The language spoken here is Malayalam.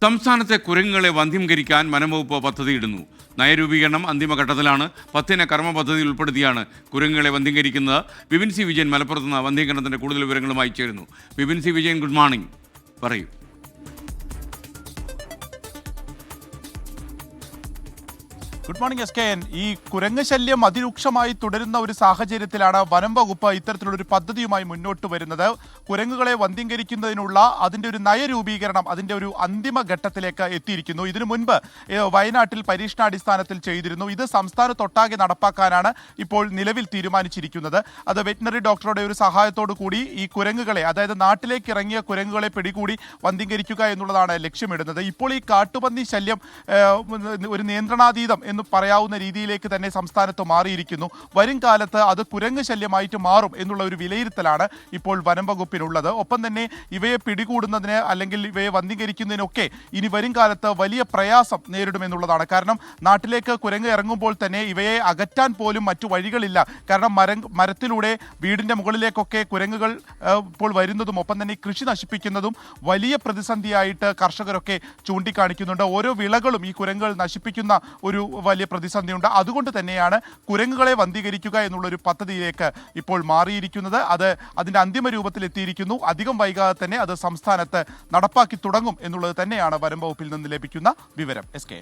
സംസ്ഥാനത്തെ കുരങ്ങുകളെ വന്ധ്യംകരിക്കാൻ വനംവകുപ്പ് പദ്ധതിയിടുന്നു. നയരൂപീകരണം അന്തിമഘട്ടത്തിലാണ്. 10 കർമ്മ പദ്ധതിയിൽ ഉൾപ്പെടുത്തിയാണ് കുരങ്ങുകളെ വന്ധ്യംകരിക്കുന്നത്. ബിപിൻ സി വിജയൻ മലപ്പുറത്ത് നിന്ന് വന്ധ്യംകരണത്തിന്റെ കൂടുതൽ വിവരങ്ങളുമായി ചേരുന്നു. Bipin C Vijayan, good morning. പറയൂ. Good morning SKN. ഈ കുരങ്ങ് ശല്യം അതിരൂക്ഷമായി തുടരുന്ന ഒരു സാഹചര്യത്തിലാണ് വനം വകുപ്പ് ഇത്തരത്തിലുള്ളൊരു പദ്ധതിയുമായി മുന്നോട്ട് വരുന്നത്. കുരങ്ങുകളെ വന്ധ്യംകരിക്കുന്നതിനുള്ള അതിൻ്റെ ഒരു നയരൂപീകരണം അതിൻ്റെ ഒരു അന്തിമ ഘട്ടത്തിലേക്ക് എത്തിയിരിക്കുന്നു. ഇതിനു മുൻപ് വയനാട്ടിൽ പരീക്ഷണാടിസ്ഥാനത്തിൽ ചെയ്തിരുന്നു. ഇത് സംസ്ഥാനത്തൊട്ടാകെ നടപ്പാക്കാനാണ് ഇപ്പോൾ നിലവിൽ തീരുമാനിച്ചിരിക്കുന്നത്. അത് വെറ്റിനറി ഡോക്ടറുടെ ഒരു സഹായത്തോടു കൂടി ഈ കുരങ്ങുകളെ, അതായത് നാട്ടിലേക്ക് ഇറങ്ങിയ കുരങ്ങുകളെ പിടികൂടി വന്ധ്യംകരിക്കുക എന്നുള്ളതാണ് ലക്ഷ്യമിടുന്നത്. ഇപ്പോൾ ഈ കാട്ടുപന്നി ശല്യം ഒരു നിയന്ത്രണാതീതം എന്ന് പറയാവുന്ന രീതിയിലേക്ക് തന്നെ സംസ്ഥാനത്ത് മാറിയിരിക്കുന്നു. വരും കാലത്ത് അത് കുരങ്ങ് ശല്യമായിട്ട് മാറും എന്നുള്ള ഒരു വിലയിരുത്തലാണ് ഇപ്പോൾ വനം വകുപ്പിനുള്ളത്. ഒപ്പം തന്നെ ഇവയെ പിടികൂടുന്നതിന് അല്ലെങ്കിൽ ഇവയെ വന്ധ്യംകരിക്കുന്നതിനൊക്കെ ഇനി വരും കാലത്ത് വലിയ പ്രയാസം നേരിടുമെന്നുള്ളതാണ്. കാരണം നാട്ടിലേക്ക് കുരങ്ങ് ഇറങ്ങുമ്പോൾ തന്നെ ഇവയെ അകറ്റാൻ പോലും മറ്റു വഴികളില്ല. കാരണം മരത്തിലൂടെ വീടിൻ്റെ മുകളിലേക്കൊക്കെ കുരങ്ങുകൾ ഇപ്പോൾ വരുന്നതും ഒപ്പം തന്നെ കൃഷി നശിപ്പിക്കുന്നതും വലിയ പ്രതിസന്ധിയായിട്ട് കർഷകരൊക്കെ ചൂണ്ടിക്കാണിക്കുന്നുണ്ട്. ഓരോ വിളകളും ഈ കുരങ്ങുകൾ നശിപ്പിക്കുന്ന ഒരു വലിയ പ്രതിസന്ധിയുണ്ട്. അതുകൊണ്ട് തന്നെയാണ് കുരങ്ങുകളെ വന്ധ്യീകരിക്കുക എന്നുള്ളൊരു പദ്ധതിയിലേക്ക് ഇപ്പോൾ മാറിയിരിക്കുന്നത്. അത് അതിൻ്റെ അന്തിമ രൂപത്തിലെത്തിയിരിക്കുന്നു. അധികം വൈകാതെ തന്നെ അത് സംസ്ഥാനത്ത് നടപ്പാക്കി തുടങ്ങും എന്നുള്ളത് തന്നെയാണ് വനം വകുപ്പിൽ നിന്ന് ലഭിക്കുന്ന വിവരം. SK.